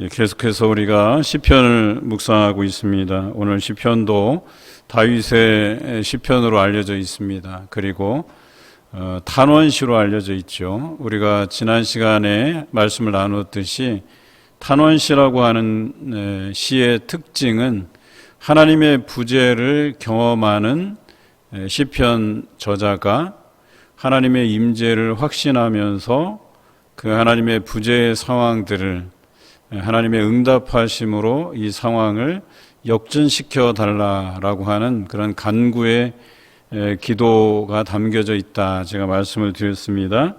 계속해서 우리가 시편을 묵상하고 있습니다. 오늘 시편도 다윗의 시편으로 알려져 있습니다. 그리고 탄원시로 알려져 있죠. 우리가 지난 시간에 말씀을 나누었듯이 탄원시라고 하는 시의 특징은 하나님의 부재를 경험하는 시편 저자가 하나님의 임재를 확신하면서 그 하나님의 부재의 상황들을 하나님의 응답하심으로 이 상황을 역전시켜 달라라고 하는 그런 간구의 기도가 담겨져 있다. 제가 말씀을 드렸습니다.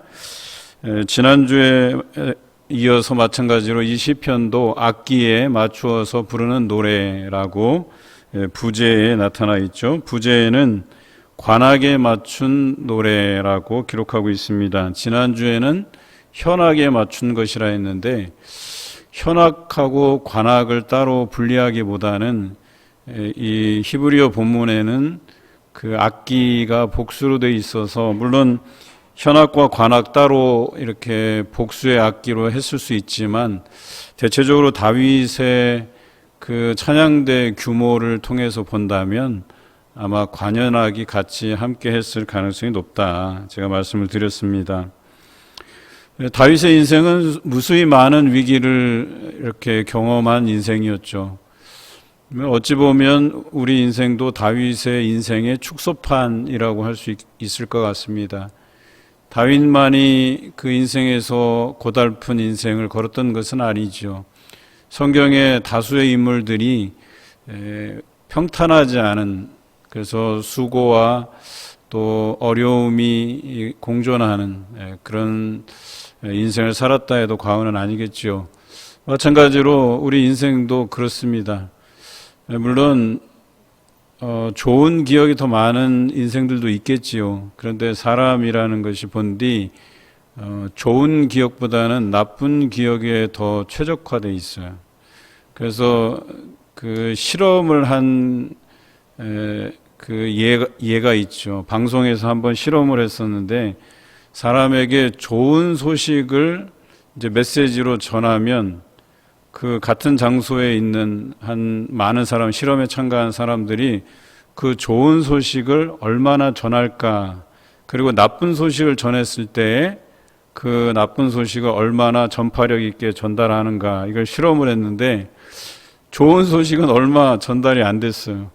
지난주에 이어서 마찬가지로 이 시편도 악기에 맞추어서 부르는 노래라고 부제에 나타나 있죠. 부제에는 관악에 맞춘 노래라고 기록하고 있습니다. 지난주에는 현악에 맞춘 것이라 했는데 현악하고 관악을 따로 분리하기보다는 이 히브리어 본문에는 그 악기가 복수로 되어 있어서 물론 현악과 관악 따로 이렇게 복수의 악기로 했을 수 있지만 대체적으로 다윗의 그 찬양대 규모를 통해서 본다면 아마 관현악이 같이 함께 했을 가능성이 높다. 제가 말씀을 드렸습니다. 다윗의 인생은 무수히 많은 위기를 이렇게 경험한 인생이었죠. 어찌 보면 우리 인생도 다윗의 인생의 축소판이라고 할 수 있을 것 같습니다. 다윗만이 그 인생에서 고달픈 인생을 걸었던 것은 아니죠. 성경의 다수의 인물들이 평탄하지 않은, 그래서 수고와 또 어려움이 공존하는 그런 인생을 살았다 해도 과언은 아니겠죠. 마찬가지로 우리 인생도 그렇습니다. 물론 좋은 기억이 더 많은 인생들도 있겠지요. 그런데 사람이라는 것이 본디 좋은 기억보다는 나쁜 기억에 더 최적화되어 있어요. 그래서 그 실험을 한 그 예가 있죠. 방송에서 한번 실험을 했었는데 사람에게 좋은 소식을 이제 메시지로 전하면 그 같은 장소에 있는 한 많은 사람, 실험에 참가한 사람들이 그 좋은 소식을 얼마나 전할까, 그리고 나쁜 소식을 전했을 때에 그 나쁜 소식을 얼마나 전파력 있게 전달하는가, 이걸 실험을 했는데 좋은 소식은 얼마 전달이 안 됐어요.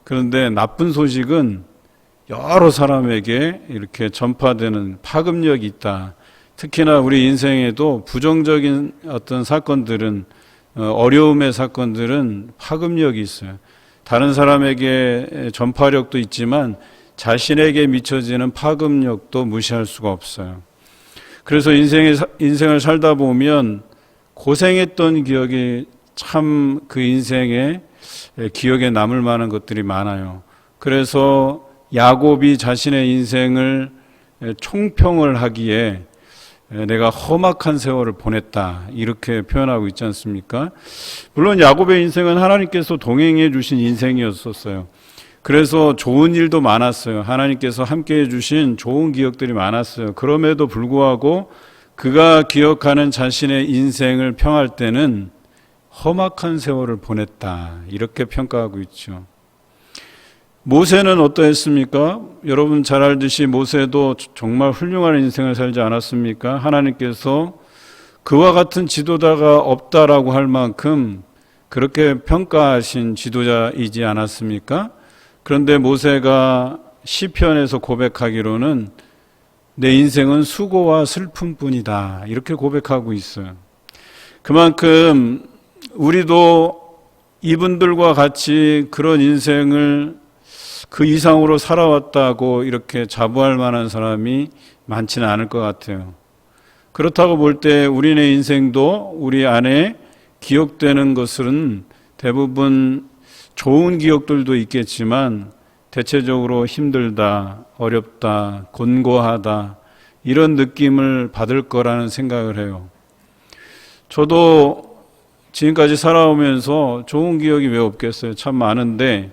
그런데 나쁜 소식은 여러 사람에게 이렇게 전파되는 파급력이 있다. 특히나 우리 인생에도 부정적인 어떤 사건들은, 어려움의 사건들은 파급력이 있어요. 다른 사람에게 전파력도 있지만 자신에게 미쳐지는 파급력도 무시할 수가 없어요. 그래서 인생을 살다 보면 고생했던 기억이 참 그 인생에 기억에 남을 만한 것들이 많아요. 그래서 야곱이 자신의 인생을 총평을 하기에 내가 험악한 세월을 보냈다, 이렇게 표현하고 있지 않습니까? 물론 야곱의 인생은 하나님께서 동행해 주신 인생이었었어요. 그래서 좋은 일도 많았어요. 하나님께서 함께해 주신 좋은 기억들이 많았어요. 그럼에도 불구하고 그가 기억하는 자신의 인생을 평할 때는 험악한 세월을 보냈다, 이렇게 평가하고 있죠. 모세는 어떠했습니까? 여러분 잘 알듯이 모세도 정말 훌륭한 인생을 살지 않았습니까? 하나님께서 그와 같은 지도자가 없다라고 할 만큼 그렇게 평가하신 지도자이지 않았습니까? 그런데 모세가 시편에서 고백하기로는 내 인생은 수고와 슬픔뿐이다, 이렇게 고백하고 있어요. 그만큼 우리도 이분들과 같이 그런 인생을 그 이상으로 살아왔다고 이렇게 자부할 만한 사람이 많지는 않을 것 같아요. 그렇다고 볼 때 우리네 인생도 우리 안에 기억되는 것은 대부분 좋은 기억들도 있겠지만 대체적으로 힘들다, 어렵다, 곤고하다, 이런 느낌을 받을 거라는 생각을 해요. 저도 지금까지 살아오면서 좋은 기억이 왜 없겠어요? 참 많은데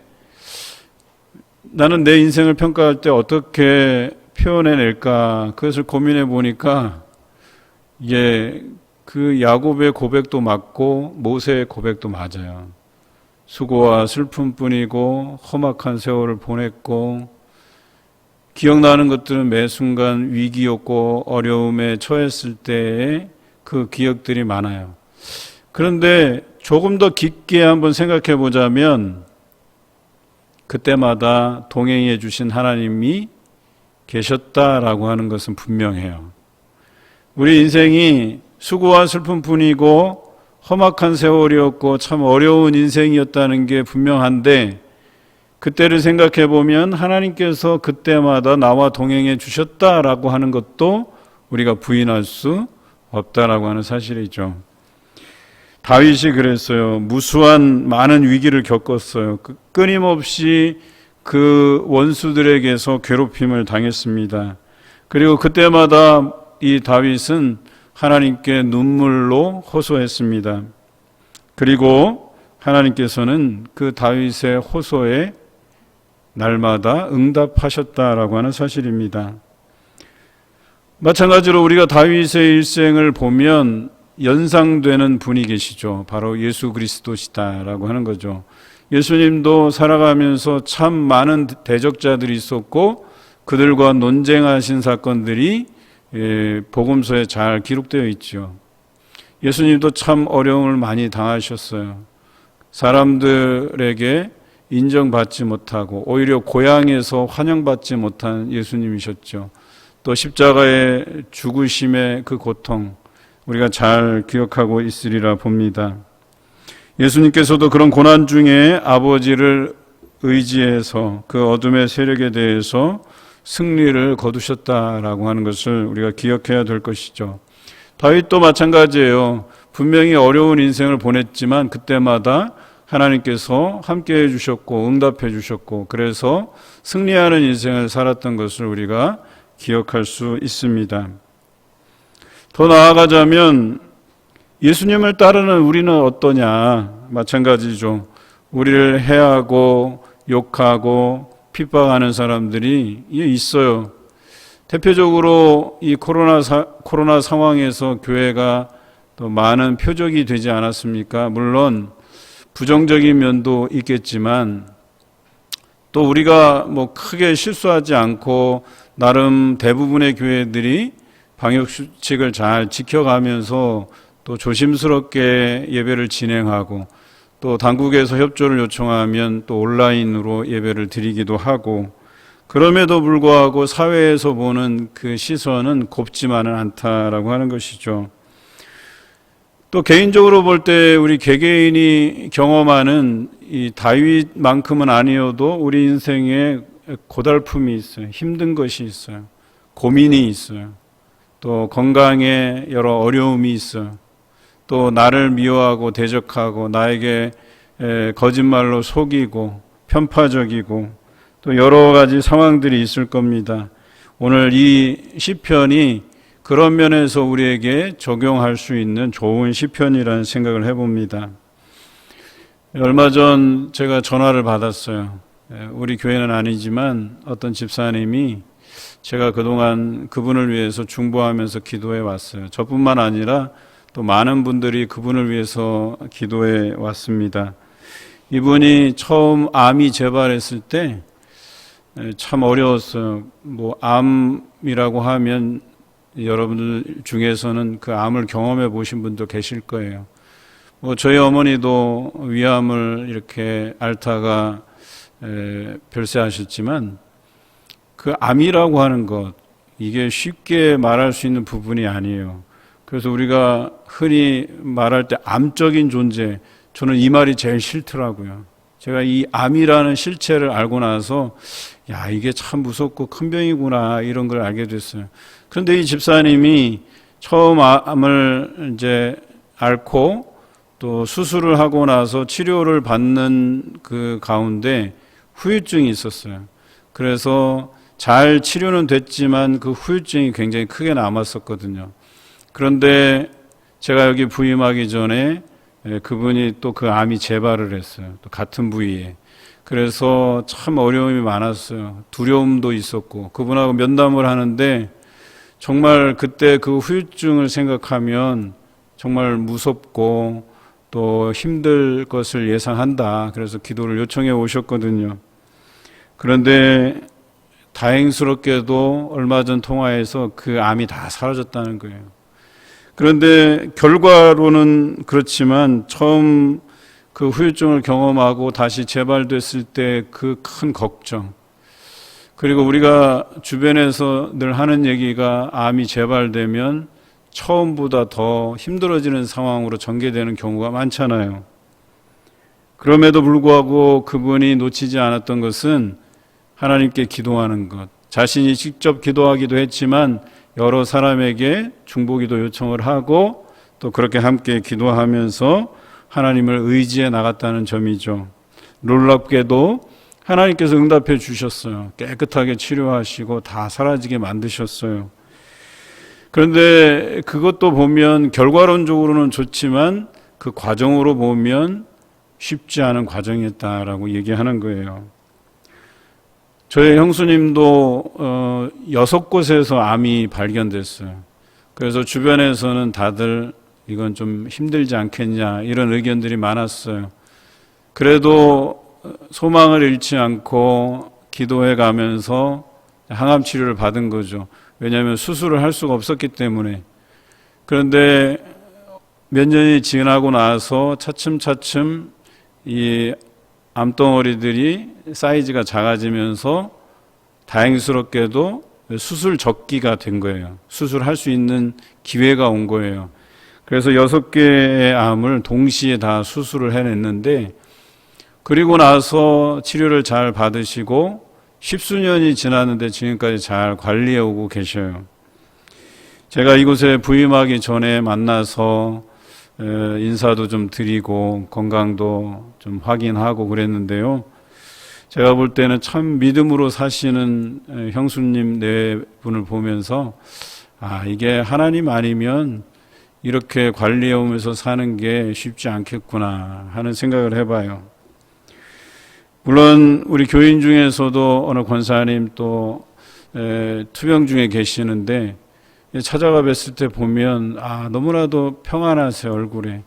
나는 내 인생을 평가할 때 어떻게 표현해낼까, 그것을 고민해 보니까 그 야곱의 고백도 맞고 모세의 고백도 맞아요. 수고와 슬픔뿐이고 험악한 세월을 보냈고 기억나는 것들은 매 순간 위기였고 어려움에 처했을 때의 그 기억들이 많아요. 그런데 조금 더 깊게 한번 생각해 보자면 그때마다 동행해 주신 하나님이 계셨다라고 하는 것은 분명해요. 우리 인생이 수고와 슬픔뿐이고 험악한 세월이었고 참 어려운 인생이었다는 게 분명한데 그때를 생각해 보면 하나님께서 그때마다 나와 동행해 주셨다라고 하는 것도 우리가 부인할 수 없다라고 하는 사실이죠. 다윗이 그랬어요. 무수한 많은 위기를 겪었어요. 끊임없이 그 원수들에게서 괴롭힘을 당했습니다. 그리고 그때마다 이 다윗은 하나님께 눈물로 호소했습니다. 그리고 하나님께서는 그 다윗의 호소에 날마다 응답하셨다라고 하는 사실입니다. 마찬가지로 우리가 다윗의 일생을 보면 연상되는 분이 계시죠. 바로 예수 그리스도시다라고 하는 거죠. 예수님도 살아가면서 참 많은 대적자들이 있었고 그들과 논쟁하신 사건들이 복음서에 잘 기록되어 있죠. 예수님도 참 어려움을 많이 당하셨어요. 사람들에게 인정받지 못하고 오히려 고향에서 환영받지 못한 예수님이셨죠. 또 십자가의 죽으심의 그 고통 우리가 잘 기억하고 있으리라 봅니다. 예수님께서도 그런 고난 중에 아버지를 의지해서 그 어둠의 세력에 대해서 승리를 거두셨다라고 하는 것을 우리가 기억해야 될 것이죠. 다윗도 마찬가지예요. 분명히 어려운 인생을 보냈지만 그때마다 하나님께서 함께해 주셨고 응답해 주셨고 그래서 승리하는 인생을 살았던 것을 우리가 기억할 수 있습니다. 더 나아가자면 예수님을 따르는 우리는 어떠냐? 마찬가지죠. 우리를 해하고 욕하고 핍박하는 사람들이 있어요. 대표적으로 이 코로나 상황에서 교회가 또 많은 표적이 되지 않았습니까? 물론 부정적인 면도 있겠지만 또 우리가 뭐 크게 실수하지 않고 나름 대부분의 교회들이 방역 수칙을 잘 지켜가면서 또 조심스럽게 예배를 진행하고 또 당국에서 협조를 요청하면 또 온라인으로 예배를 드리기도 하고 그럼에도 불구하고 사회에서 보는 그 시선은 곱지만은 않다라고 하는 것이죠. 또 개인적으로 볼 때 우리 개개인이 경험하는 이 다윗만큼은 아니어도 우리 인생에 고달픔이 있어요. 힘든 것이 있어요. 고민이 있어요. 또 건강에 여러 어려움이 있어요. 또 나를 미워하고 대적하고 나에게 거짓말로 속이고 편파적이고 또 여러 가지 상황들이 있을 겁니다. 오늘 이 시편이 그런 면에서 우리에게 적용할 수 있는 좋은 시편이라는 생각을 해봅니다. 얼마 전 제가 전화를 받았어요. 우리 교회는 아니지만 어떤 집사님이 제가 그동안 그분을 위해서 중보하면서 기도해 왔어요. 저뿐만 아니라 또 많은 분들이 그분을 위해서 기도해 왔습니다. 이분이 처음 암이 재발했을 때 참 어려웠어요. 뭐 암이라고 하면 여러분들 중에서는 그 암을 경험해 보신 분도 계실 거예요. 뭐 저희 어머니도 위암을 이렇게 앓다가 별세하셨지만 그 암이라고 하는 것 이게 쉽게 말할 수 있는 부분이 아니에요. 그래서 우리가 흔히 말할 때 암적인 존재, 저는 이 말이 제일 싫더라고요. 제가 이 암이라는 실체를 알고 나서 야 이게 참 무섭고 큰 병이구나 이런 걸 알게 됐어요. 그런데 이 집사님이 처음 암을 이제 앓고 또 수술을 하고 나서 치료를 받는 그 가운데 후유증이 있었어요. 그래서 잘 치료는 됐지만 그 후유증이 굉장히 크게 남았었거든요. 그런데 제가 여기 부임하기 전에 그분이 또 그 암이 재발을 했어요. 또 같은 부위에. 그래서 참 어려움이 많았어요. 두려움도 있었고 그분하고 면담을 하는데 정말 그때 그 후유증을 생각하면 정말 무섭고 또 힘들 것을 예상한다. 그래서 기도를 요청해 오셨거든요. 그런데 다행스럽게도 얼마 전 통화에서 그 암이 다 사라졌다는 거예요. 그런데 결과로는 그렇지만 처음 그 후유증을 경험하고 다시 재발됐을 때 그 큰 걱정, 그리고 우리가 주변에서 늘 하는 얘기가 암이 재발되면 처음보다 더 힘들어지는 상황으로 전개되는 경우가 많잖아요. 그럼에도 불구하고 그분이 놓치지 않았던 것은 하나님께 기도하는 것, 자신이 직접 기도하기도 했지만 여러 사람에게 중보기도 요청을 하고 또 그렇게 함께 기도하면서 하나님을 의지해 나갔다는 점이죠. 놀랍게도 하나님께서 응답해 주셨어요. 깨끗하게 치료하시고 다 사라지게 만드셨어요. 그런데 그것도 보면 결과론적으로는 좋지만 그 과정으로 보면 쉽지 않은 과정이었다라고 얘기하는 거예요. 저희 형수님도 6곳에서 암이 발견됐어요. 그래서 주변에서는 다들 이건 좀 힘들지 않겠냐 이런 의견들이 많았어요. 그래도 소망을 잃지 않고 기도해 가면서 항암 치료를 받은 거죠. 왜냐하면 수술을 할 수가 없었기 때문에. 그런데 몇 년이 지나고 나서 차츰차츰 이 암덩어리들이 사이즈가 작아지면서 다행스럽게도 수술 적기가 된 거예요. 수술할 수 있는 기회가 온 거예요. 그래서 6개의 암을 동시에 다 수술을 해냈는데, 그리고 나서 치료를 잘 받으시고 10수년이 지났는데 지금까지 잘 관리해 오고 계셔요. 제가 이곳에 부임하기 전에 만나서 인사도 좀 드리고 건강도 좀 확인하고 그랬는데요. 제가 볼 때는 참 믿음으로 사시는 형수님 네 분을 보면서 이게 하나님 아니면 이렇게 관리해 오면서 사는 게 쉽지 않겠구나 하는 생각을 해봐요. 물론 우리 교인 중에서도 어느 권사님 또 투병 중에 계시는데 찾아가 뵀을 때 보면 너무나도 평안하세요, 얼굴에.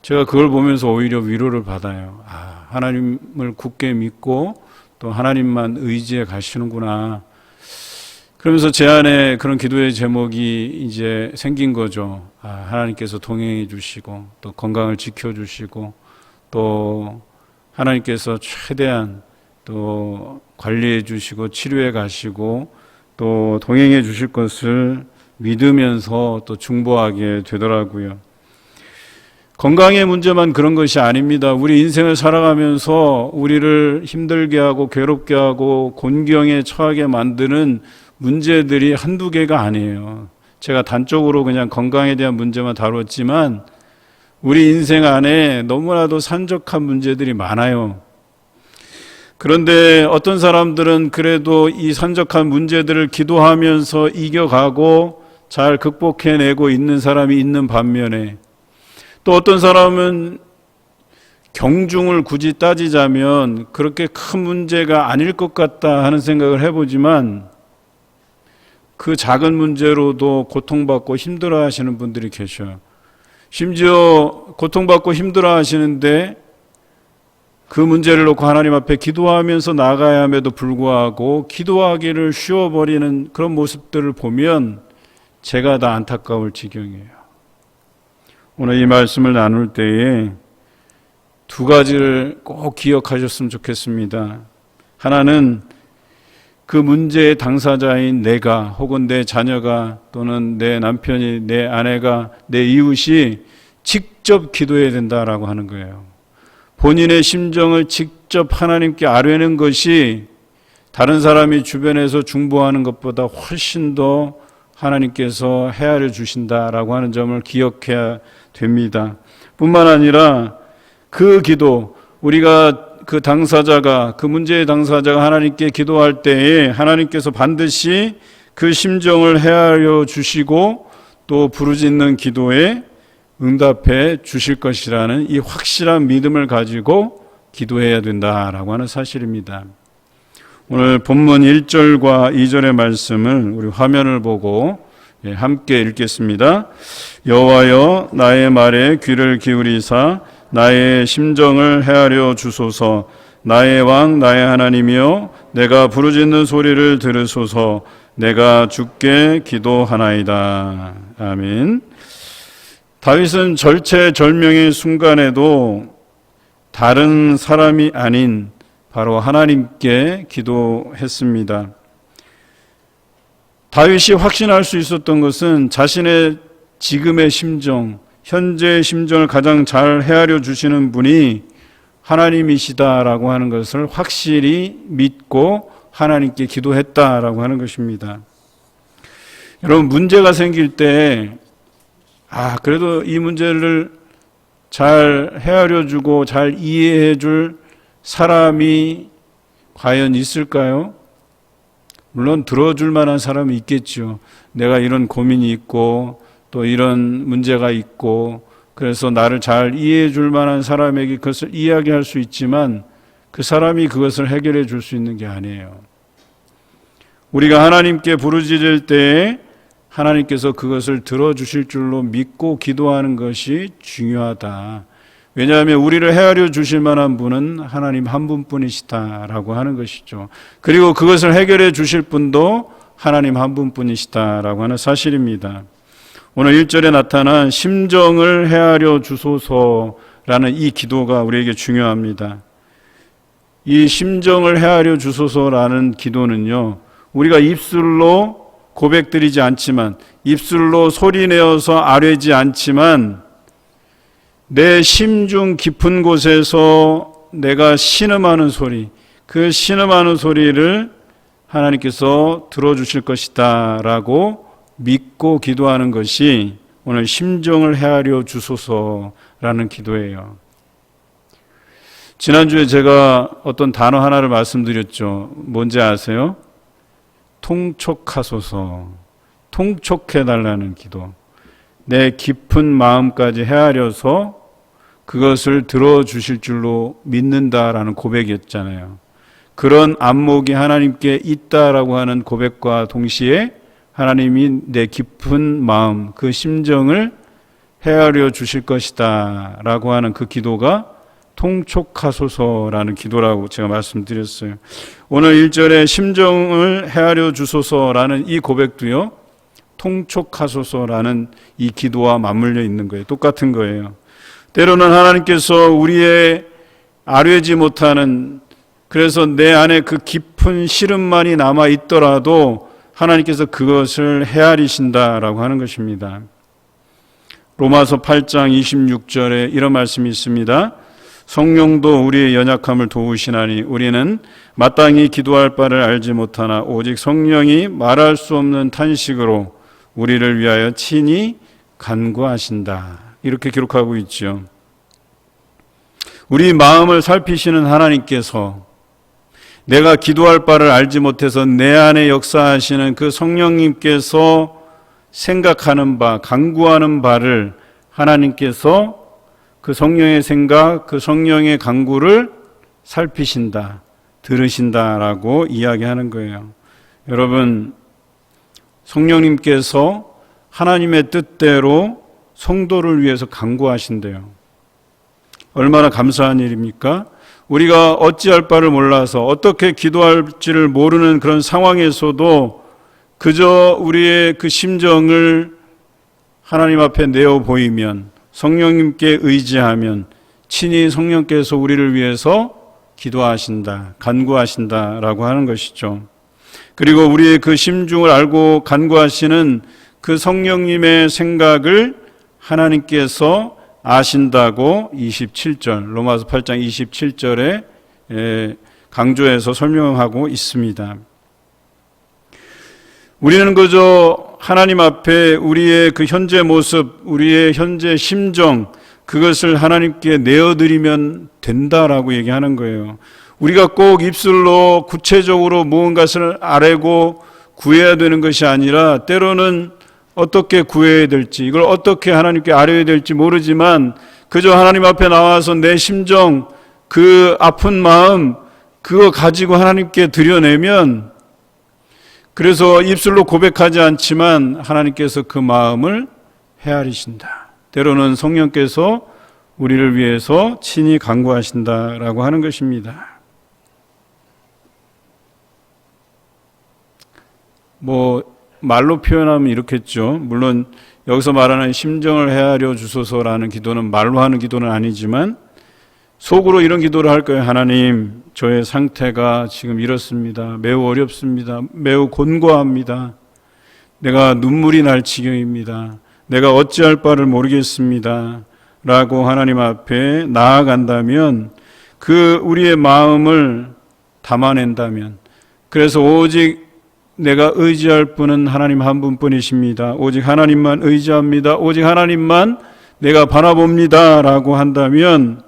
제가 그걸 보면서 오히려 위로를 받아요. 하나님을 굳게 믿고 또 하나님만 의지해 가시는구나. 그러면서 제 안에 그런 기도의 제목이 이제 생긴 거죠. 하나님께서 동행해 주시고 또 건강을 지켜주시고 또 하나님께서 최대한 또 관리해 주시고 치료해 가시고 또 동행해 주실 것을 믿으면서 또 중보하게 되더라고요. 건강의 문제만 그런 것이 아닙니다. 우리 인생을 살아가면서 우리를 힘들게 하고 괴롭게 하고 곤경에 처하게 만드는 문제들이 한두 개가 아니에요. 제가 단적으로 그냥 건강에 대한 문제만 다뤘지만 우리 인생 안에 너무나도 산적한 문제들이 많아요. 그런데 어떤 사람들은 그래도 이 산적한 문제들을 기도하면서 이겨가고 잘 극복해내고 있는 사람이 있는 반면에, 또 어떤 사람은 경중을 굳이 따지자면 그렇게 큰 문제가 아닐 것 같다 하는 생각을 해보지만 그 작은 문제로도 고통받고 힘들어하시는 분들이 계셔요. 심지어 고통받고 힘들어하시는데 그 문제를 놓고 하나님 앞에 기도하면서 나가야 함에도 불구하고 기도하기를 쉬워버리는 그런 모습들을 보면 제가 다 안타까울 지경이에요. 오늘 이 말씀을 나눌 때에 두 가지를 꼭 기억하셨으면 좋겠습니다. 하나는 그 문제의 당사자인 내가 혹은 내 자녀가 또는 내 남편이 내 아내가 내 이웃이 직접 기도해야 된다라고 하는 거예요. 본인의 심정을 직접 하나님께 아뢰는 것이 다른 사람이 주변에서 중보하는 것보다 훨씬 더 하나님께서 헤아려 주신다라고 하는 점을 기억해야 됩니다. 뿐만 아니라 그 기도, 우리가 그 당사자가, 그 문제의 당사자가 하나님께 기도할 때에 하나님께서 반드시 그 심정을 헤아려 주시고 또 부르짖는 기도에 응답해 주실 것이라는 이 확실한 믿음을 가지고 기도해야 된다라고 하는 사실입니다. 오늘 본문 1절과 2절의 말씀을 우리 화면을 보고 함께 읽겠습니다. 여호와여 나의 말에 귀를 기울이사 나의 심정을 헤아려 주소서. 나의 왕 나의 하나님이여 내가 부르짖는 소리를 들으소서. 내가 주께 기도하나이다. 아멘. 다윗은 절체절명의 순간에도 다른 사람이 아닌 바로 하나님께 기도했습니다. 다윗이 확신할 수 있었던 것은 자신의 지금의 심정, 현재의 심정을 가장 잘 헤아려 주시는 분이 하나님이시다라고 하는 것을 확실히 믿고 하나님께 기도했다라고 하는 것입니다. 여러분, 문제가 생길 때 그래도 이 문제를 잘 헤아려 주고 잘 이해해 줄 사람이 과연 있을까요? 물론 들어줄 만한 사람이 있겠죠. 내가 이런 고민이 있고 또 이런 문제가 있고 그래서 나를 잘 이해해 줄 만한 사람에게 그것을 이야기할 수 있지만 그 사람이 그것을 해결해 줄 수 있는 게 아니에요. 우리가 하나님께 부르짖을 때에 하나님께서 그것을 들어주실 줄로 믿고 기도하는 것이 중요하다. 왜냐하면 우리를 헤아려 주실 만한 분은 하나님 한 분뿐이시다라고 하는 것이죠. 그리고 그것을 해결해 주실 분도 하나님 한 분뿐이시다라고 하는 사실입니다. 오늘 1절에 나타난 심정을 헤아려 주소서라는 이 기도가 우리에게 중요합니다. 이 심정을 헤아려 주소서라는 기도는요, 우리가 입술로 고백드리지 않지만, 입술로 소리내어서 아뢰지 않지만 내 심중 깊은 곳에서 내가 신음하는 소리, 그 신음하는 소리를 하나님께서 들어주실 것이다 라고 믿고 기도하는 것이 오늘 심정을 헤아려 주소서라는 기도예요. 지난주에 제가 어떤 단어 하나를 말씀드렸죠. 뭔지 아세요? 통촉하소서, 통촉해달라는 기도. 내 깊은 마음까지 헤아려서 그것을 들어주실 줄로 믿는다라는 고백이었잖아요. 그런 안목이 하나님께 있다라고 하는 고백과 동시에 하나님이 내 깊은 마음, 그 심정을 헤아려 주실 것이다 라고 하는 그 기도가 통촉하소서라는 기도라고 제가 말씀드렸어요. 오늘 1절에 심정을 헤아려 주소서라는 이 고백도요, 통촉하소서라는 이 기도와 맞물려 있는 거예요. 똑같은 거예요. 때로는 하나님께서 우리의 아뢰지 못하는, 그래서 내 안에 그 깊은 시름만이 남아 있더라도 하나님께서 그것을 헤아리신다라고 하는 것입니다. 로마서 8장 26절에 이런 말씀이 있습니다. 성령도 우리의 연약함을 도우시나니 우리는 마땅히 기도할 바를 알지 못하나 오직 성령이 말할 수 없는 탄식으로 우리를 위하여 친히 간구하신다. 이렇게 기록하고 있죠. 우리 마음을 살피시는 하나님께서 내가 기도할 바를 알지 못해서 내 안에 역사하시는 그 성령님께서 생각하는 바, 간구하는 바를 하나님께서 그 성령의 생각, 그 성령의 간구를 살피신다, 들으신다라고 이야기하는 거예요. 여러분, 성령님께서 하나님의 뜻대로 성도를 위해서 간구하신대요. 얼마나 감사한 일입니까? 우리가 어찌할 바를 몰라서 어떻게 기도할지를 모르는 그런 상황에서도 그저 우리의 그 심정을 하나님 앞에 내어 보이면, 성령님께 의지하면 친히 성령께서 우리를 위해서 기도하신다, 간구하신다라고 하는 것이죠. 그리고 우리의 그 심중을 알고 간구하시는 그 성령님의 생각을 하나님께서 아신다고 27절, 로마서 8장 27절에 강조해서 설명하고 있습니다. 우리는 그저 하나님 앞에 우리의 그 현재 모습, 우리의 현재 심정, 그것을 하나님께 내어드리면 된다라고 얘기하는 거예요. 우리가 꼭 입술로 구체적으로 무언가를 아뢰고 구해야 되는 것이 아니라 때로는 어떻게 구해야 될지, 이걸 어떻게 하나님께 아뢰야 될지 모르지만 그저 하나님 앞에 나와서 내 심정, 그 아픈 마음, 그거 가지고 하나님께 드려내면 그래서 입술로 고백하지 않지만 하나님께서 그 마음을 헤아리신다. 때로는 성령께서 우리를 위해서 친히 간구하신다라고 하는 것입니다. 말로 표현하면 이렇겠죠. 물론 여기서 말하는 심정을 헤아려 주소서라는 기도는 말로 하는 기도는 아니지만 속으로 이런 기도를 할 거예요. 하나님, 저의 상태가 지금 이렇습니다. 매우 어렵습니다. 매우 곤고합니다. 내가 눈물이 날 지경입니다. 내가 어찌할 바를 모르겠습니다. 라고 하나님 앞에 나아간다면, 그 우리의 마음을 담아낸다면, 그래서 오직 내가 의지할 분은 하나님 한 분뿐이십니다. 오직 하나님만 의지합니다. 오직 하나님만 내가 바라봅니다. 라고 한다면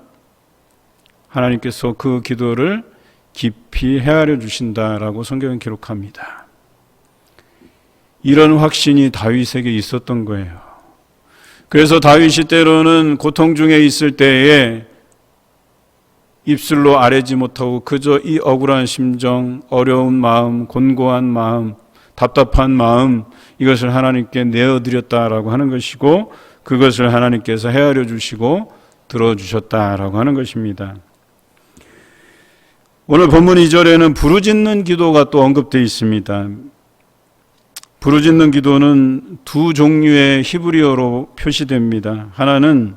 하나님께서 그 기도를 깊이 헤아려 주신다라고 성경은 기록합니다. 이런 확신이 다윗에게 있었던 거예요. 그래서 다윗이 때로는 고통 중에 있을 때에 입술로 아뢰지 못하고 그저 이 억울한 심정, 어려운 마음, 곤고한 마음, 답답한 마음, 이것을 하나님께 내어드렸다라고 하는 것이고, 그것을 하나님께서 헤아려 주시고 들어주셨다라고 하는 것입니다. 오늘 본문 2절에는 부르짖는 기도가 또 언급되어 있습니다. 부르짖는 기도는 두 종류의 히브리어로 표시됩니다. 하나는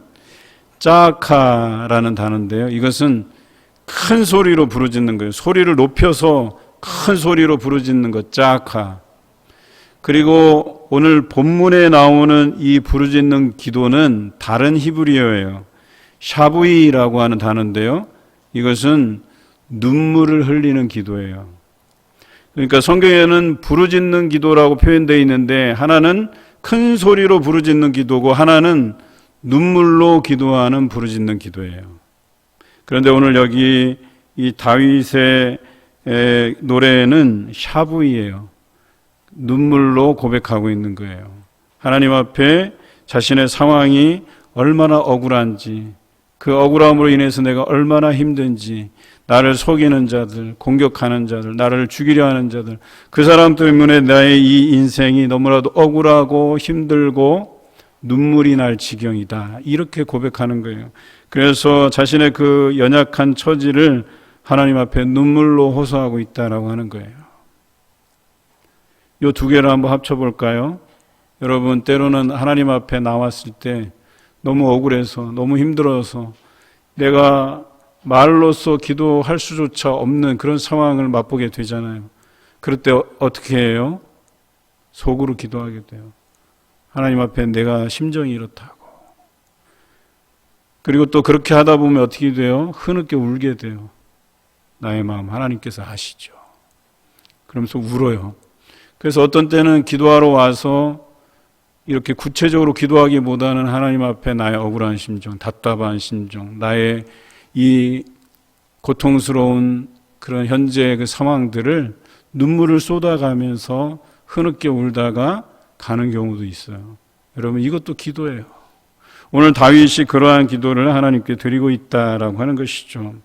짜카라는 단어인데요. 이것은 큰 소리로 부르짖는 거예요. 소리를 높여서 큰 소리로 부르짖는 것, 짜카. 그리고 오늘 본문에 나오는 이 부르짖는 기도는 다른 히브리어예요. 샤부이라고 하는 단어인데요. 이것은 눈물을 흘리는 기도예요. 그러니까 성경에는 부르짖는 기도라고 표현되어 있는데, 하나는 큰 소리로 부르짖는 기도고 하나는 눈물로 기도하는 부르짖는 기도예요. 그런데 오늘 여기 이 다윗의 노래는 샤부이예요. 눈물로 고백하고 있는 거예요. 하나님 앞에 자신의 상황이 얼마나 억울한지, 그 억울함으로 인해서 내가 얼마나 힘든지, 나를 속이는 자들, 공격하는 자들, 나를 죽이려 하는 자들, 그 사람 때문에 나의 이 인생이 너무나도 억울하고 힘들고 눈물이 날 지경이다. 이렇게 고백하는 거예요. 그래서 자신의 그 연약한 처지를 하나님 앞에 눈물로 호소하고 있다라고 하는 거예요. 이 두 개를 한번 합쳐볼까요? 여러분, 때로는 하나님 앞에 나왔을 때 너무 억울해서, 너무 힘들어서 내가 말로써 기도할 수조차 없는 그런 상황을 맛보게 되잖아요. 그럴 때 어떻게 해요? 속으로 기도하게 돼요. 하나님 앞에 내가 심정이 이렇다고. 그리고 또 그렇게 하다 보면 어떻게 돼요? 흐느껴 울게 돼요. 나의 마음 하나님께서 아시죠. 그러면서 울어요. 그래서 어떤 때는 기도하러 와서 이렇게 구체적으로 기도하기보다는 하나님 앞에 나의 억울한 심정, 답답한 심정, 나의 이 고통스러운 그런 현재의 그 상황들을 눈물을 쏟아가면서 흐느껴 울다가 가는 경우도 있어요. 여러분, 이것도 기도예요. 오늘 다윗이 그러한 기도를 하나님께 드리고 있다라고 하는 것이죠.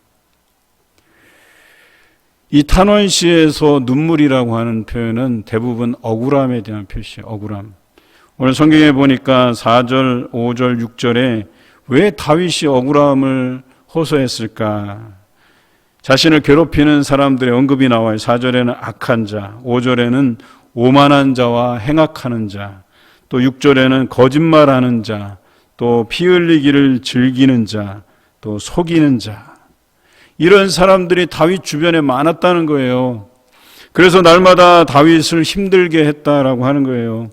이 탄원시에서 눈물이라고 하는 표현은 대부분 억울함에 대한 표시예요. 억울함. 오늘 성경에 보니까 4절, 5절, 6절에 왜 다윗이 억울함을 호소했을까? 자신을 괴롭히는 사람들의 언급이 나와요. 4절에는 악한 자, 5절에는 오만한 자와 행악하는 자, 또 6절에는 거짓말하는 자, 또 피 흘리기를 즐기는 자, 또 속이는 자, 이런 사람들이 다윗 주변에 많았다는 거예요. 그래서 날마다 다윗을 힘들게 했다라고 하는 거예요.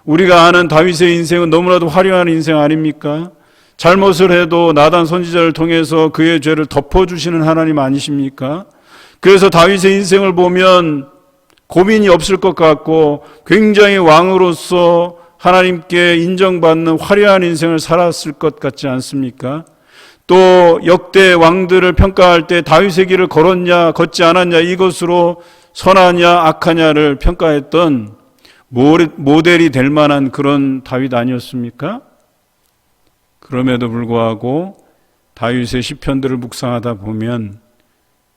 우리가 아는 다윗의 인생은 너무나도 화려한 인생 아닙니까? 잘못을 해도 나단 선지자를 통해서 그의 죄를 덮어주시는 하나님 아니십니까? 그래서 다윗의 인생을 보면 고민이 없을 것 같고 굉장히 왕으로서 하나님께 인정받는 화려한 인생을 살았을 것 같지 않습니까? 또 역대 왕들을 평가할 때 다윗의 길을 걸었냐 걷지 않았냐, 이것으로 선하냐 악하냐를 평가했던 모델이 될 만한 그런 다윗 아니었습니까? 그럼에도 불구하고 다윗의 시편들을 묵상하다 보면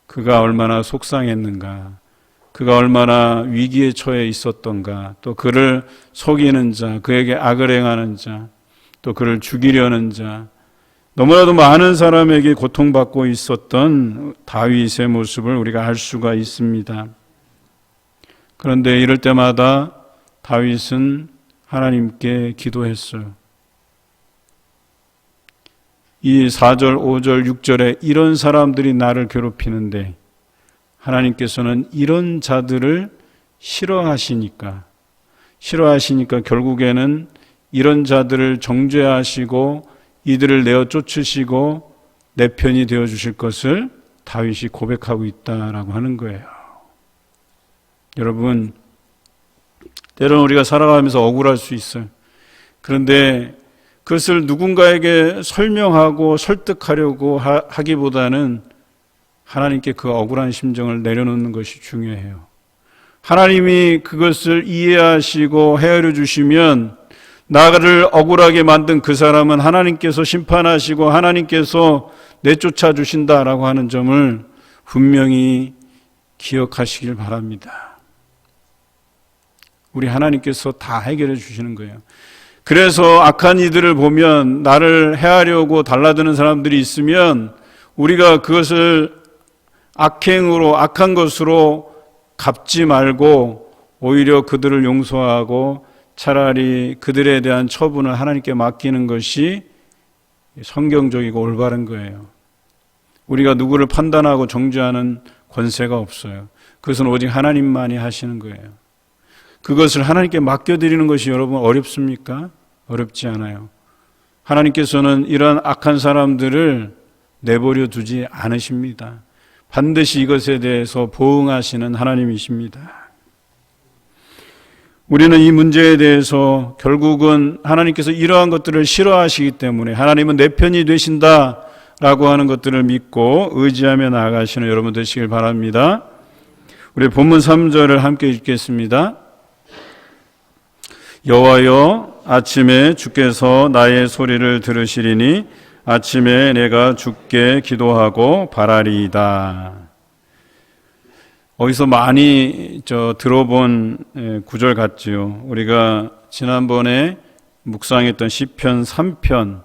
그가 얼마나 속상했는가, 그가 얼마나 위기에 처해 있었던가, 또 그를 속이는 자, 그에게 악을 행하는 자, 또 그를 죽이려는 자, 너무나도 많은 사람에게 고통받고 있었던 다윗의 모습을 우리가 알 수가 있습니다. 그런데 이럴 때마다 다윗은 하나님께 기도했어요. 이 4절, 5절, 6절에 이런 사람들이 나를 괴롭히는데 하나님께서는 이런 자들을 싫어하시니까 결국에는 이런 자들을 정죄하시고 이들을 내어 쫓으시고 내 편이 되어 주실 것을 다윗이 고백하고 있다라고 하는 거예요. 여러분, 때로는 우리가 살아가면서 억울할 수 있어요. 그런데 그것을 누군가에게 설명하고 설득하려고 하기보다는 하나님께 그 억울한 심정을 내려놓는 것이 중요해요. 하나님이 그것을 이해하시고 헤아려 주시면 나를 억울하게 만든 그 사람은 하나님께서 심판하시고 하나님께서 내쫓아 주신다라고 하는 점을 분명히 기억하시길 바랍니다. 우리 하나님께서 다 해결해 주시는 거예요. 그래서 악한 이들을 보면 나를 해하려고 달라드는 사람들이 있으면 우리가 그것을 악행으로, 악한 것으로 갚지 말고 오히려 그들을 용서하고 차라리 그들에 대한 처분을 하나님께 맡기는 것이 성경적이고 올바른 거예요. 우리가 누구를 판단하고 정죄하는 권세가 없어요. 그것은 오직 하나님만이 하시는 거예요. 그것을 하나님께 맡겨드리는 것이 여러분 어렵습니까? 어렵지 않아요. 하나님께서는 이런 악한 사람들을 내버려 두지 않으십니다. 반드시 이것에 대해서 보응하시는 하나님이십니다. 우리는 이 문제에 대해서 결국은 하나님께서 이러한 것들을 싫어하시기 때문에 하나님은 내 편이 되신다라고 하는 것들을 믿고 의지하며 나아가시는 여러분 되시길 바랍니다. 우리 본문 3절을 함께 읽겠습니다. 여호와여, 아침에 주께서 나의 소리를 들으시리니 아침에 내가 주께 기도하고 바라리이다. 어디서 많이 들어본 구절 같지요. 우리가 지난번에 묵상했던 시편 3편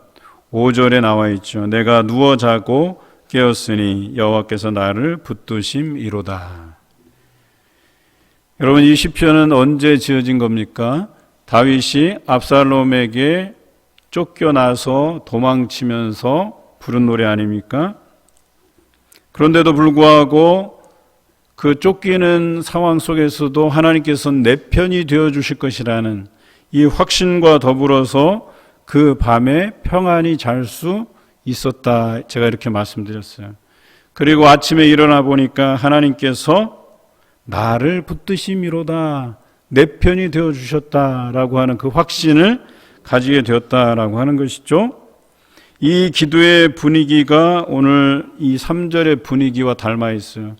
5절에 나와 있죠. 내가 누워 자고 깨었으니 여호와께서 나를 붙드심이로다. 여러분, 이 시편은 언제 지어진 겁니까? 다윗이 압살롬에게 쫓겨나서 도망치면서 부른 노래 아닙니까? 그런데도 불구하고 그 쫓기는 상황 속에서도 하나님께서는 내 편이 되어 주실 것이라는 이 확신과 더불어서 그 밤에 평안히 잘 수 있었다. 제가 이렇게 말씀드렸어요. 그리고 아침에 일어나 보니까 하나님께서 나를 붙드심이로다. 내 편이 되어 주셨다라고 하는 그 확신을 가지게 되었다라고 하는 것이죠. 이 기도의 분위기가 오늘 이 3절의 분위기와 닮아 있어요.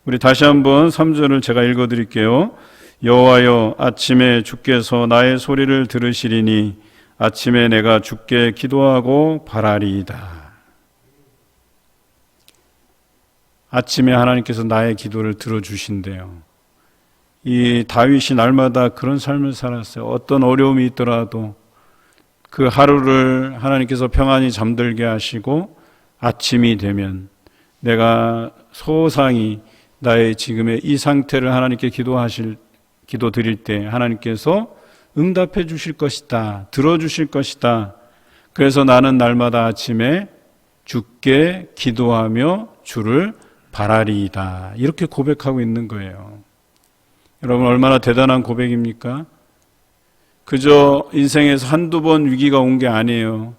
우리 다시 한번 3절을 제가 읽어드릴게요. 여호와여, 아침에 주께서 나의 소리를 들으시리니 아침에 내가 주께 기도하고 바라리이다. 아침에 하나님께서 나의 기도를 들어주신대요. 이 다윗이 날마다 그런 삶을 살았어요. 어떤 어려움이 있더라도 그 하루를 하나님께서 평안히 잠들게 하시고 아침이 되면 내가 소상히 나의 지금의 이 상태를 하나님께 기도 드릴 때 하나님께서 응답해 주실 것이다. 들어주실 것이다. 그래서 나는 날마다 아침에 주께 기도하며 주를 바라리이다. 이렇게 고백하고 있는 거예요. 여러분, 얼마나 대단한 고백입니까? 그저 인생에서 한두 번 위기가 온 게 아니에요.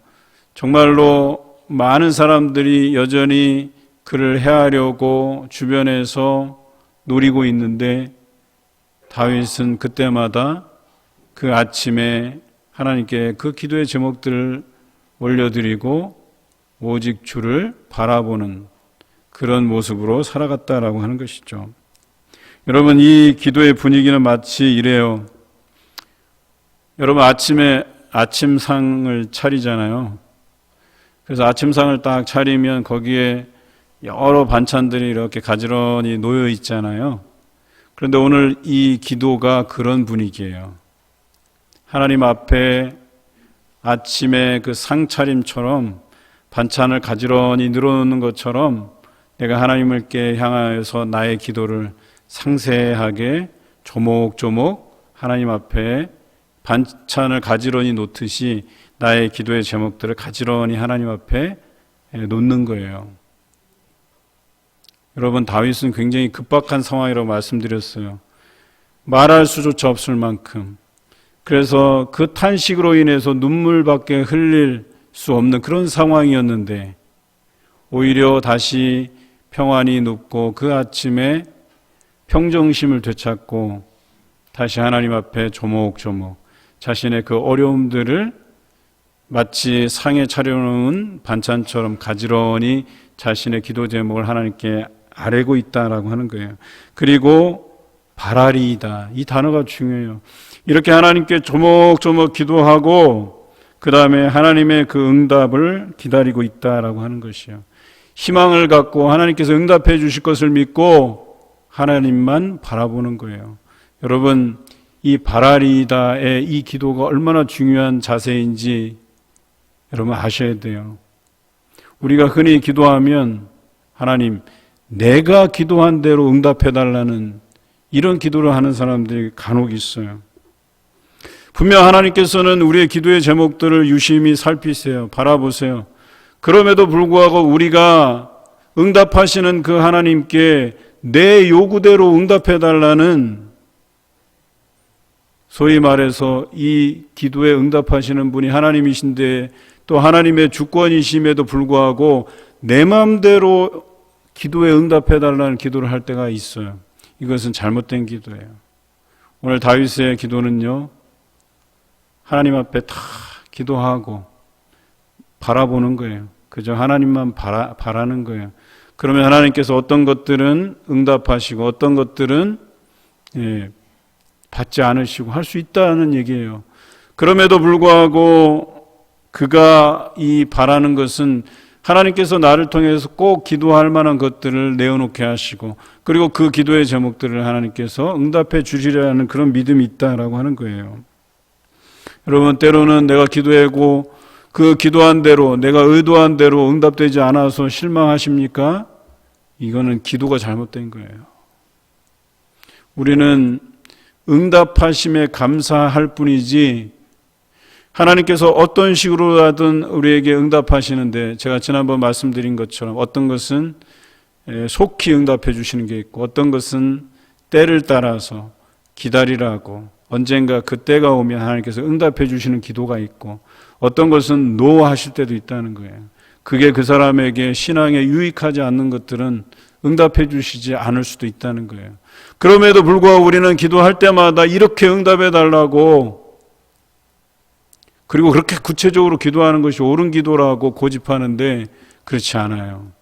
정말로 많은 사람들이 여전히 그를 해하려고 주변에서 노리고 있는데 다윗은 그때마다 그 아침에 하나님께 그 기도의 제목들을 올려드리고 오직 주를 바라보는 그런 모습으로 살아갔다라고 하는 것이죠. 여러분, 이 기도의 분위기는 마치 이래요. 여러분, 아침에 아침상을 차리잖아요. 그래서 아침상을 딱 차리면 거기에 여러 반찬들이 이렇게 가지런히 놓여 있잖아요. 그런데 오늘 이 기도가 그런 분위기예요. 하나님 앞에 아침에 그 상차림처럼 반찬을 가지런히 늘어놓는 것처럼 내가 하나님께 향하여서 나의 기도를 상세하게 조목조목 하나님 앞에 반찬을 가지런히 놓듯이 나의 기도의 제목들을 가지런히 하나님 앞에 놓는 거예요. 여러분, 다윗은 굉장히 급박한 상황이라고 말씀드렸어요. 말할 수조차 없을 만큼. 그래서 그 탄식으로 인해서 눈물밖에 흘릴 수 없는 그런 상황이었는데 오히려 다시 평안이 눕고 그 아침에 평정심을 되찾고 다시 하나님 앞에 조목조목 자신의 그 어려움들을 마치 상에 차려놓은 반찬처럼 가지런히 자신의 기도 제목을 하나님께 아뢰고 있다라고 하는 거예요. 그리고 바라리이다. 이 단어가 중요해요. 이렇게 하나님께 조목조목 기도하고 그 다음에 하나님의 그 응답을 기다리고 있다라고 하는 것이요. 희망을 갖고 하나님께서 응답해 주실 것을 믿고 하나님만 바라보는 거예요. 여러분, 이 바라리이다의 이 기도가 얼마나 중요한 자세인지 여러분 아셔야 돼요. 우리가 흔히 기도하면 하나님, 내가 기도한 대로 응답해 달라는 이런 기도를 하는 사람들이 간혹 있어요. 분명 하나님께서는 우리의 기도의 제목들을 유심히 살피세요. 바라보세요. 그럼에도 불구하고 우리가 응답하시는 그 하나님께 내 요구대로 응답해 달라는, 소위 말해서 이 기도에 응답하시는 분이 하나님이신데 또 하나님의 주권이심에도 불구하고 내 마음대로 기도에 응답해 달라는 기도를 할 때가 있어요. 이것은 잘못된 기도예요. 오늘 다윗의 기도는요, 하나님 앞에 다 기도하고 바라보는 거예요. 그저 하나님만 바라는 거예요. 그러면 하나님께서 어떤 것들은 응답하시고 어떤 것들은 받지 않으시고 할 수 있다는 얘기예요. 그럼에도 불구하고 그가 이 바라는 것은 하나님께서 나를 통해서 꼭 기도할 만한 것들을 내어놓게 하시고 그리고 그 기도의 제목들을 하나님께서 응답해 주시려는 그런 믿음이 있다라고 하는 거예요. 여러분, 때로는 내가 기도하고 그 기도한 대로 내가 의도한 대로 응답되지 않아서 실망하십니까? 이거는 기도가 잘못된 거예요. 우리는 응답하심에 감사할 뿐이지 하나님께서 어떤 식으로라든 우리에게 응답하시는데, 제가 지난번 말씀드린 것처럼 어떤 것은 속히 응답해 주시는 게 있고 어떤 것은 때를 따라서 기다리라고 언젠가 그 때가 오면 하나님께서 응답해 주시는 기도가 있고 어떤 것은 노 하실 때도 있다는 거예요. 그게 그 사람에게 신앙에 유익하지 않는 것들은 응답해 주시지 않을 수도 있다는 거예요. 그럼에도 불구하고 우리는 기도할 때마다 이렇게 응답해 달라고, 그리고 그렇게 구체적으로 기도하는 것이 옳은 기도라고 고집하는데 그렇지 않아요.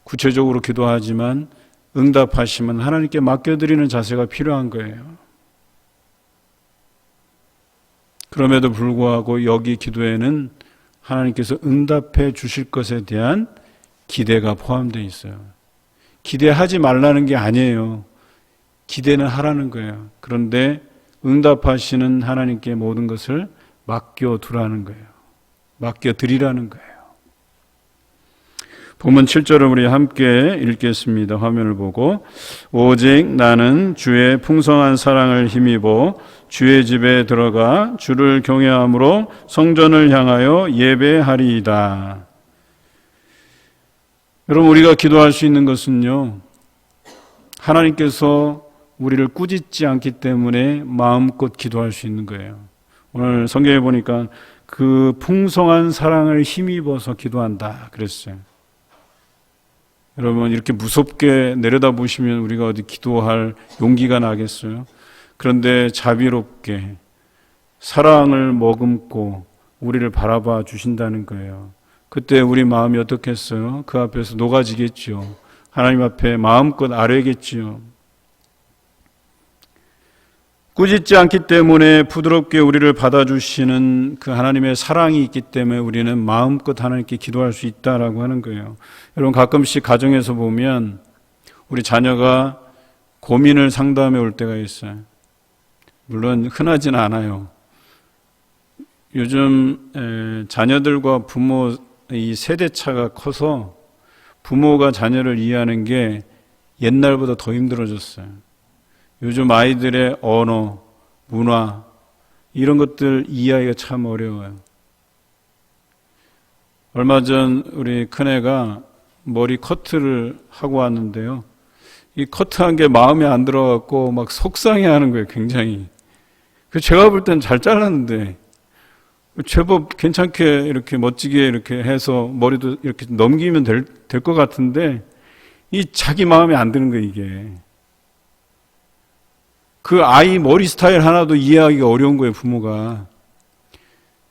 구체적으로 기도하지만 응답하시면 하나님께 맡겨드리는 자세가 필요한 거예요. 그럼에도 불구하고 여기 기도에는 하나님께서 응답해 주실 것에 대한 기대가 포함되어 있어요. 기대하지 말라는 게 아니에요. 기대는 하라는 거예요. 그런데 응답하시는 하나님께 모든 것을 맡겨두라는 거예요. 맡겨드리라는 거예요. 본문 7절을 우리 함께 읽겠습니다. 화면을 보고, 오직 나는 주의 풍성한 사랑을 힘입어 주의 집에 들어가 주를 경외함으로 성전을 향하여 예배하리이다. 여러분, 우리가 기도할 수 있는 것은요, 하나님께서 우리를 꾸짖지 않기 때문에 마음껏 기도할 수 있는 거예요. 오늘 성경에 보니까 그 풍성한 사랑을 힘입어서 기도한다 그랬어요. 여러분, 이렇게 무섭게 내려다보시면 우리가 어디 기도할 용기가 나겠어요? 그런데 자비롭게 사랑을 머금고 우리를 바라봐 주신다는 거예요. 그때 우리 마음이 어떻겠어요? 그 앞에서 녹아지겠지요. 하나님 앞에 마음껏 아뢰겠지요. 꾸짖지 않기 때문에 부드럽게 우리를 받아주시는 그 하나님의 사랑이 있기 때문에 우리는 마음껏 하나님께 기도할 수 있다라고 하는 거예요. 여러분, 가끔씩 가정에서 보면 우리 자녀가 고민을 상담해 올 때가 있어요. 물론 흔하진 않아요. 요즘 자녀들과 부모 이 세대차가 커서 부모가 자녀를 이해하는 게 옛날보다 더 힘들어졌어요. 요즘 아이들의 언어, 문화 이런 것들 이해하기가 참 어려워요. 얼마 전 우리 큰애가 머리 커트를 하고 왔는데요. 이 커트한 게 마음에 안 들어갖고 막 속상해하는 거예요, 굉장히. 제가 볼 땐 잘 잘랐는데 제법 괜찮게 이렇게 멋지게 이렇게 해서 머리도 이렇게 넘기면 될 것 같은데 이 자기 마음에 안 드는 거예요, 이게. 그 아이 머리 스타일 하나도 이해하기가 어려운 거예요, 부모가.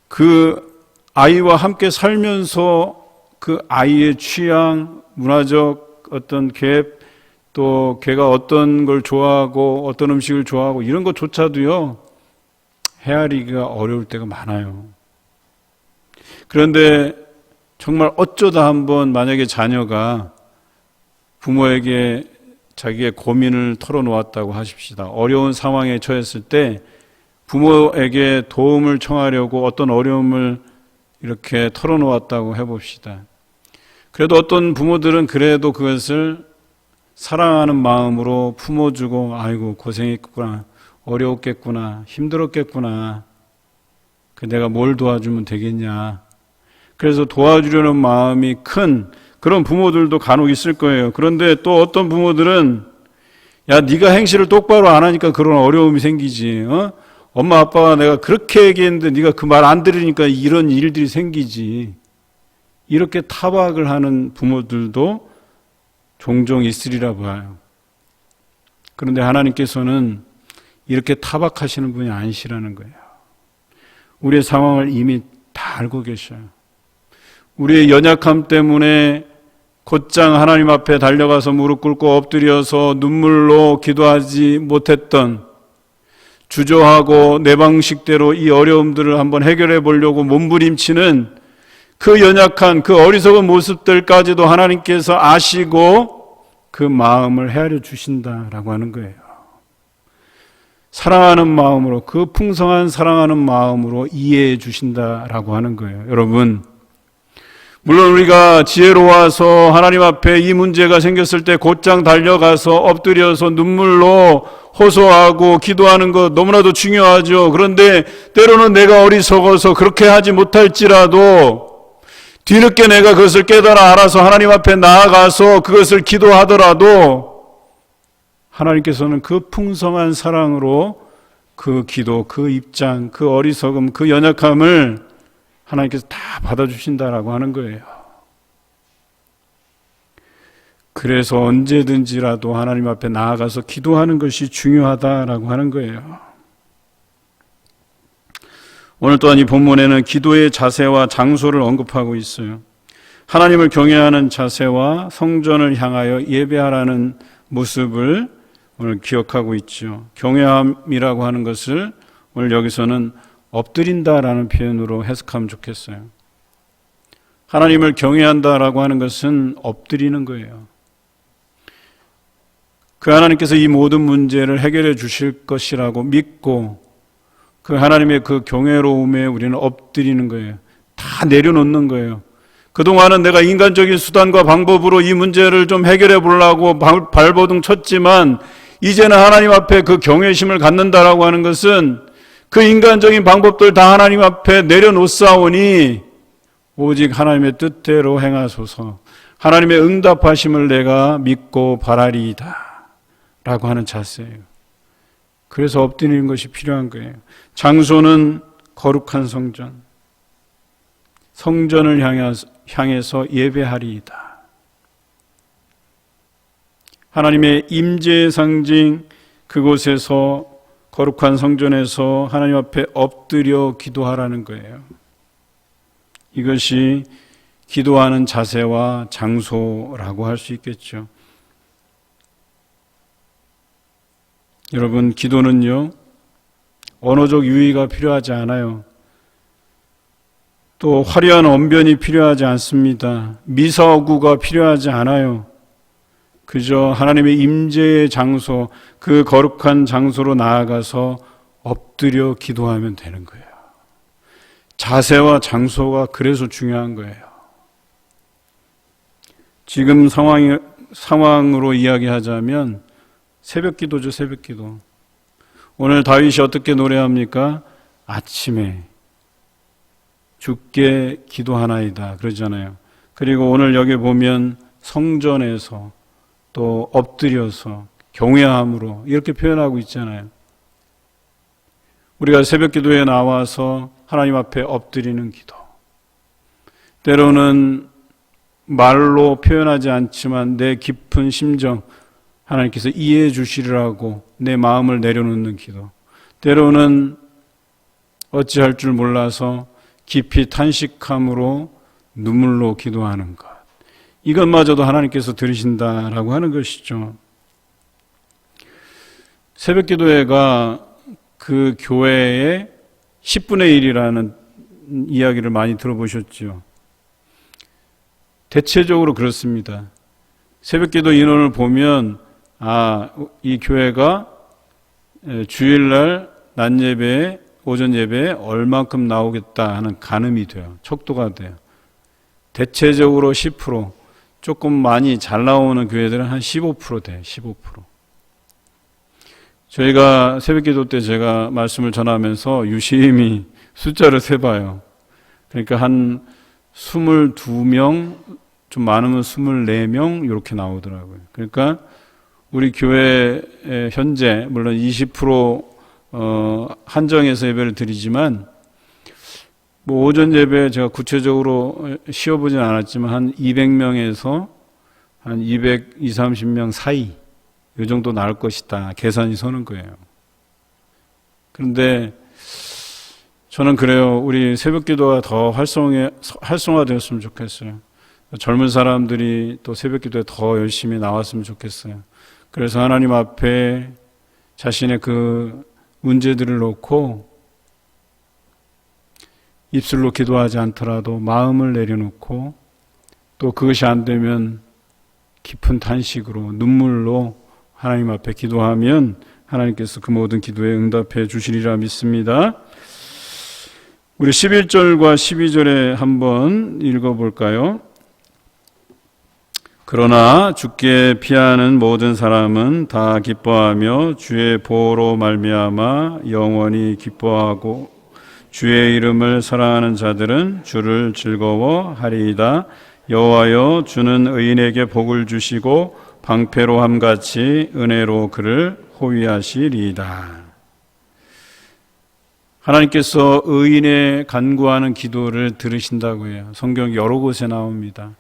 그 아이와 함께 살면서 그 아이의 취향, 문화적 어떤 갭, 또 걔가 어떤 걸 좋아하고 어떤 음식을 좋아하고 이런 것조차도요, 헤아리기가 어려울 때가 많아요. 그런데 정말 어쩌다 한번 만약에 자녀가 부모에게 자기의 고민을 털어놓았다고 하십시다. 어려운 상황에 처했을 때 부모에게 도움을 청하려고 어떤 어려움을 이렇게 털어놓았다고 해봅시다. 그래도 어떤 부모들은 그래도 그것을 사랑하는 마음으로 품어주고 아이고 고생했구나, 어려웠겠구나, 힘들었겠구나, 내가 뭘 도와주면 되겠냐, 그래서 도와주려는 마음이 큰 그런 부모들도 간혹 있을 거예요. 그런데 또 어떤 부모들은 야, 네가 행실을 똑바로 안 하니까 그런 어려움이 생기지. 엄마 아빠가 내가 그렇게 얘기했는데 네가 그 말 안 들으니까 이런 일들이 생기지. 이렇게 타박을 하는 부모들도 종종 있으리라 봐요. 그런데 하나님께서는 이렇게 타박하시는 분이 아니시라는 거예요. 우리의 상황을 이미 다 알고 계셔요. 우리의 연약함 때문에 곧장 하나님 앞에 달려가서 무릎 꿇고 엎드려서 눈물로 기도하지 못했던, 주저하고 내 방식대로 이 어려움들을 한번 해결해 보려고 몸부림치는 그 연약한 그 어리석은 모습들까지도 하나님께서 아시고 그 마음을 헤아려 주신다라고 하는 거예요. 사랑하는 마음으로, 그 풍성한 사랑하는 마음으로 이해해 주신다라고 하는 거예요. 여러분, 물론 우리가 지혜로워서 하나님 앞에 이 문제가 생겼을 때 곧장 달려가서 엎드려서 눈물로 호소하고 기도하는 것 너무나도 중요하죠. 그런데 때로는 내가 어리석어서 그렇게 하지 못할지라도 뒤늦게 내가 그것을 깨달아 알아서 하나님 앞에 나아가서 그것을 기도하더라도 하나님께서는 그 풍성한 사랑으로 그 기도, 그 입장, 그 어리석음, 그 연약함을 하나님께서 다 받아주신다라고 하는 거예요. 그래서 언제든지라도 하나님 앞에 나아가서 기도하는 것이 중요하다라고 하는 거예요. 오늘 또한 이 본문에는 기도의 자세와 장소를 언급하고 있어요. 하나님을 경외하는 자세와 성전을 향하여 예배하라는 모습을 오늘 기억하고 있죠. 경외함이라고 하는 것을 오늘 여기서는 엎드린다라는 표현으로 해석하면 좋겠어요. 하나님을 경외한다라고 하는 것은 엎드리는 거예요. 그 하나님께서 이 모든 문제를 해결해 주실 것이라고 믿고 그 하나님의 그 경외로움에 우리는 엎드리는 거예요. 다 내려놓는 거예요. 그동안은 내가 인간적인 수단과 방법으로 이 문제를 좀 해결해 보려고 발버둥 쳤지만 이제는 하나님 앞에 그 경외심을 갖는다라고 하는 것은 그 인간적인 방법들 다 하나님 앞에 내려놓사오니 오직 하나님의 뜻대로 행하소서, 하나님의 응답하심을 내가 믿고 바라리이다 라고 하는 자세예요. 그래서 엎드리는 것이 필요한 거예요. 장소는 거룩한 성전, 성전을 향해서 예배하리이다. 하나님의 임재의 상징, 그곳에서 거룩한 성전에서 하나님 앞에 엎드려 기도하라는 거예요. 이것이 기도하는 자세와 장소라고 할 수 있겠죠. 여러분, 기도는요, 언어적 유의가 필요하지 않아요. 또 화려한 언변이 필요하지 않습니다. 미사오구가 필요하지 않아요. 그저 하나님의 임재의 장소, 그 거룩한 장소로 나아가서 엎드려 기도하면 되는 거예요. 자세와 장소가 그래서 중요한 거예요. 지금 상황으로 이야기하자면 새벽 기도죠, 새벽 기도. 오늘 다윗이 어떻게 노래합니까? 아침에 주께 기도하나이다 그러잖아요. 그리고 오늘 여기 보면 성전에서 또 엎드려서 경외함으로 이렇게 표현하고 있잖아요. 우리가 새벽 기도에 나와서 하나님 앞에 엎드리는 기도. 때로는 말로 표현하지 않지만 내 깊은 심정 하나님께서 이해해 주시리라고 내 마음을 내려놓는 기도. 때로는 어찌할 줄 몰라서 깊이 탄식함으로 눈물로 기도하는 것. 이것마저도 하나님께서 들으신다라고 하는 것이죠. 새벽 기도회가 그 교회의 10분의 1이라는 이야기를 많이 들어보셨죠. 대체적으로 그렇습니다. 새벽 기도 인원을 보면 이 교회가 주일날 낮 예배에 오전 예배에 얼만큼 나오겠다 하는 가늠이 돼요. 척도가 돼요. 대체적으로 10%, 조금 많이 잘 나오는 교회들은 한 15% 돼요. 15%. 저희가 새벽기도 때 제가 말씀을 전하면서 유심히 숫자를 세봐요. 그러니까 한 22명, 좀 많으면 24명 이렇게 나오더라고요. 그러니까 우리 교회 현재 물론 20% 한정해서 예배를 드리지만 뭐 오전 예배 제가 구체적으로 쉬어보진 않았지만 한 200명에서 한 220, 30명 사이 이 정도 나올 것이다. 계산이 서는 거예요. 그런데 저는 그래요. 우리 새벽기도가 더 활성화되었으면 좋겠어요. 젊은 사람들이 또 새벽기도에 더 열심히 나왔으면 좋겠어요. 그래서 하나님 앞에 자신의 그 문제들을 놓고 입술로 기도하지 않더라도 마음을 내려놓고 또 그것이 안 되면 깊은 탄식으로 눈물로 하나님 앞에 기도하면 하나님께서 그 모든 기도에 응답해 주시리라 믿습니다. 우리 11절과 12절에 한번 읽어볼까요? 그러나 주께 피하는 모든 사람은 다 기뻐하며 주의 보호로 말미암아 영원히 기뻐하고 주의 이름을 사랑하는 자들은 주를 즐거워하리이다. 여호와여 주는 의인에게 복을 주시고 방패로 함같이 은혜로 그를 호위하시리이다. 하나님께서 의인의 간구하는 기도를 들으신다고 해요. 성경 여러 곳에 나옵니다.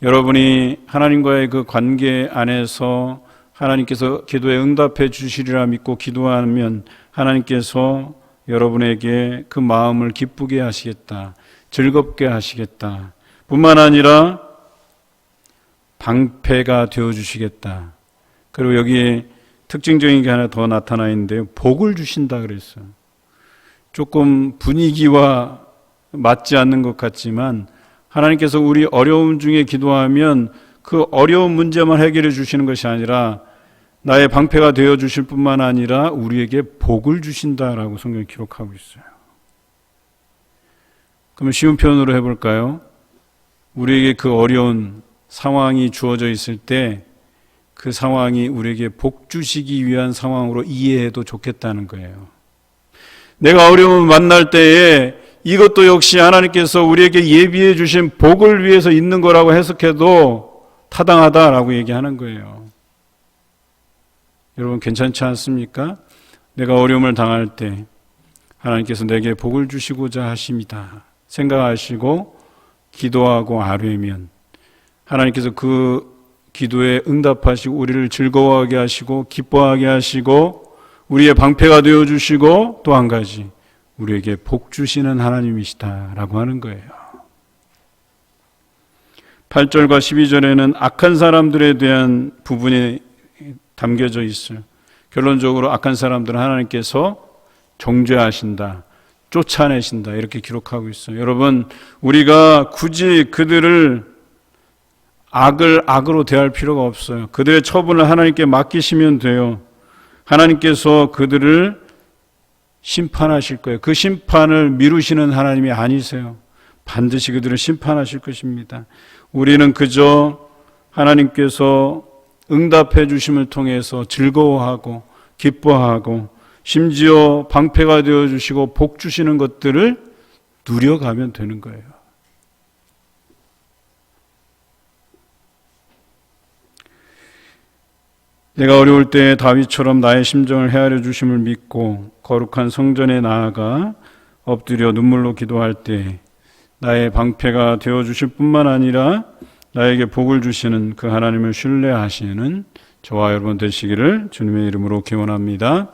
여러분이 하나님과의 그 관계 안에서 하나님께서 기도에 응답해 주시리라 믿고 기도하면 하나님께서 여러분에게 그 마음을 기쁘게 하시겠다, 즐겁게 하시겠다 뿐만 아니라 방패가 되어주시겠다. 그리고 여기에 특징적인 게 하나 더 나타나 있는데요. 복을 주신다 그랬어요. 조금 분위기와 맞지 않는 것 같지만 하나님께서 우리 어려움 중에 기도하면 그 어려운 문제만 해결해 주시는 것이 아니라 나의 방패가 되어 주실 뿐만 아니라 우리에게 복을 주신다라고 성경이 기록하고 있어요. 그러면 쉬운 표현으로 해볼까요? 우리에게 그 어려운 상황이 주어져 있을 때 그 상황이 우리에게 복 주시기 위한 상황으로 이해해도 좋겠다는 거예요. 내가 어려움을 만날 때에 이것도 역시 하나님께서 우리에게 예비해 주신 복을 위해서 있는 거라고 해석해도 타당하다라고 얘기하는 거예요. 여러분 괜찮지 않습니까? 내가 어려움을 당할 때 하나님께서 내게 복을 주시고자 하십니다. 생각하시고 기도하고 아뢰면 하나님께서 그 기도에 응답하시고 우리를 즐거워하게 하시고 기뻐하게 하시고 우리의 방패가 되어주시고 또 한 가지 우리에게 복 주시는 하나님이시다라고 하는 거예요. 8절과 12절에는 악한 사람들에 대한 부분이 담겨져 있어요. 결론적으로 악한 사람들은 하나님께서 정죄하신다, 쫓아내신다 이렇게 기록하고 있어요. 여러분 우리가 굳이 그들을 악을 악으로 대할 필요가 없어요. 그들의 처분을 하나님께 맡기시면 돼요. 하나님께서 그들을 심판하실 거예요. 그 심판을 미루시는 하나님이 아니세요. 반드시 그들을 심판하실 것입니다. 우리는 그저 하나님께서 응답해 주심을 통해서 즐거워하고 기뻐하고 심지어 방패가 되어 주시고 복 주시는 것들을 누려가면 되는 거예요. 내가 어려울 때 다윗처럼 나의 심정을 헤아려 주심을 믿고 거룩한 성전에 나아가 엎드려 눈물로 기도할 때 나의 방패가 되어 주실 뿐만 아니라 나에게 복을 주시는 그 하나님을 신뢰하시는 저와 여러분 되시기를 주님의 이름으로 기원합니다.